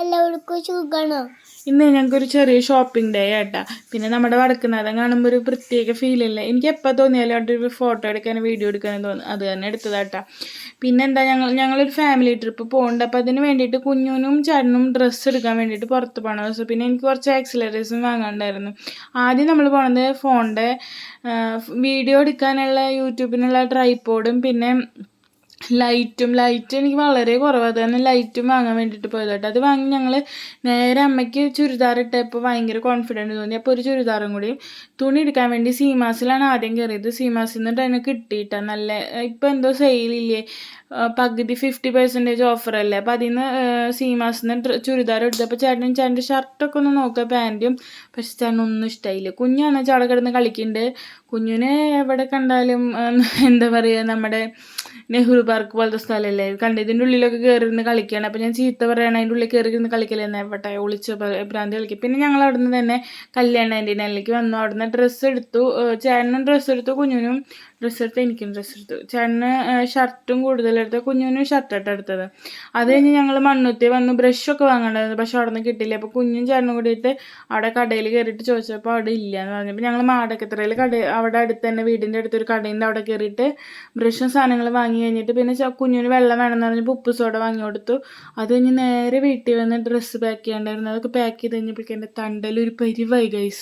എല്ലാവർക്കും സുഖമാണോ? ഇന്ന് ഞങ്ങൾക്കൊരു ചെറിയ ഷോപ്പിംഗ് ഡേ ആട്ടാ. പിന്നെ നമ്മുടെ വടക്കുന്നാഥൻ കാണുമ്പോൾ ഒരു പ്രത്യേക ഫീലില്ല. എനിക്ക് എപ്പോൾ തോന്നിയാലും അവിടെ ഒരു ഫോട്ടോ എടുക്കാനും വീഡിയോ എടുക്കാനും തോന്നും. അത് തന്നെ എടുത്തതാട്ടാ. പിന്നെന്താ, ഞങ്ങളൊരു ഫാമിലി ട്രിപ്പ് പോകുന്നുണ്ട്. അപ്പോൾ അതിന് വേണ്ടിയിട്ട് കുഞ്ഞുനും ചേട്ടനും ഡ്രസ്സ് എടുക്കാൻ വേണ്ടിയിട്ട് പുറത്ത് പോകണം. ദിവസം പിന്നെ എനിക്ക് കുറച്ച് ആക്സിലറീസും വാങ്ങാണ്ടായിരുന്നു. ആദ്യം നമ്മൾ പോണത് ഫോണിൻ്റെ വീഡിയോ എടുക്കാനുള്ള യൂട്യൂബിനുള്ള ട്രൈപോഡും പിന്നെ ലൈറ്റ് എനിക്ക് വളരെ കുറവ്. അത് തന്നെ ലൈറ്റും വാങ്ങാൻ വേണ്ടിയിട്ട് പോയത് കേട്ടോ. അത് വാങ്ങി ഞങ്ങൾ നേരെ അമ്മയ്ക്ക് ചുരിദാർ ഇട്ടപ്പോൾ ഭയങ്കര കോൺഫിഡൻറ്റ് തോന്നി. അപ്പോൾ ഒരു ചുരിദാറും കൂടി തുണി എടുക്കാൻ വേണ്ടി സീമാസിലാണ് ആദ്യം കയറിയത്. സീമാസിൽ നിന്നിട്ട് അതിന് കിട്ടിയിട്ടാ നല്ല. ഇപ്പോൾ എന്തോ സെയിലില്ലേ, പകുതി 50% ഓഫറല്ലേ. അപ്പോൾ അതിൽ നിന്ന് സീമാസിൽ നിന്ന് ചുരിദാർ എടുത്തപ്പോൾ ചേട്ടൻ്റെ ഷർട്ടൊക്കെ ഒന്ന് നോക്കുക, പാൻറ്റും. പക്ഷെ ചേട്ടനൊന്നും ഇഷ്ടമായില്ല. കുഞ്ഞാണ് ചാടെ കിടന്ന് കളിക്കുന്നുണ്ട്. കുഞ്ഞിനെ എവിടെ കണ്ടാലും എന്താ പറയുക, നമ്മുടെ നെഹ്റു പാർക്ക് പോലത്തെ സ്ഥലമല്ലേ, ഇതിൻ്റെ ഉള്ളിലൊക്കെ കയറി ഇരുന്ന് കളിക്കുകയാണ്. അപ്പോൾ ഞാൻ ചീത്ത പറയണം, അതിൻ്റെ ഉള്ളിൽ കയറി ഇരുന്ന് കളിക്കലെന്ന് എവിടെ ഒളിച്ച് ഭ്രാന്തി കളിക്കും. പിന്നെ ഞങ്ങൾ അവിടെ നിന്ന് തന്നെ കല്യാണത്തിലേക്ക് വന്നു. അവിടെ നിന്ന് ഡ്രസ്സ് എടുത്തു. ചേട്ടനും ഡ്രസ്സ് എടുത്തു, കുഞ്ഞിനും ഡ്രസ്സ് എടുത്ത്, എനിക്കും ഡ്രസ്സ് എടുത്തു. ചേട്ടന് ഷർട്ടും കൂടുതലെടുത്ത്, കുഞ്ഞിനും ഷർട്ടായിട്ട് എടുത്തത്. അത് കഴിഞ്ഞ് ഞങ്ങൾ മണ്ണുത്തി വന്നു. ബ്രഷൊക്കെ വാങ്ങണ്ടായിരുന്നു, പക്ഷെ അവിടെ നിന്ന് കിട്ടില്ല. അപ്പോൾ കുഞ്ഞും ചേട്ടനും കൂടിയിട്ട് അവിടെ കടയിൽ കയറിയിട്ട് ചോദിച്ചപ്പോൾ അവിടെ ഇല്ല എന്ന് പറഞ്ഞപ്പോൾ ഞങ്ങൾ മാടക്കത്തറയിൽ അവിടെ അടുത്ത് തന്നെ വീടിൻ്റെ അടുത്തൊരു കടയുണ്ട്. അവിടെ കയറിയിട്ട് ബ്രഷും സാധനങ്ങൾ വാങ്ങി കഴിഞ്ഞിട്ട് പിന്നെ കുഞ്ഞിന് വെള്ളം വേണമെന്ന് പറഞ്ഞപ്പോൾ ഉപ്പ് സോഡ വാങ്ങി കൊടുത്തു. അത് കഴിഞ്ഞ് നേരെ വീട്ടിൽ വന്ന് ഡ്രസ്സ് പാക്ക് ചെയ്യാണ്ടായിരുന്നു. അതൊക്കെ പാക്ക് ചെയ്ത് കഴിഞ്ഞപ്പോഴേക്കും എൻ്റെ തണ്ടലൊരു പരിവായി ഗൈസ്.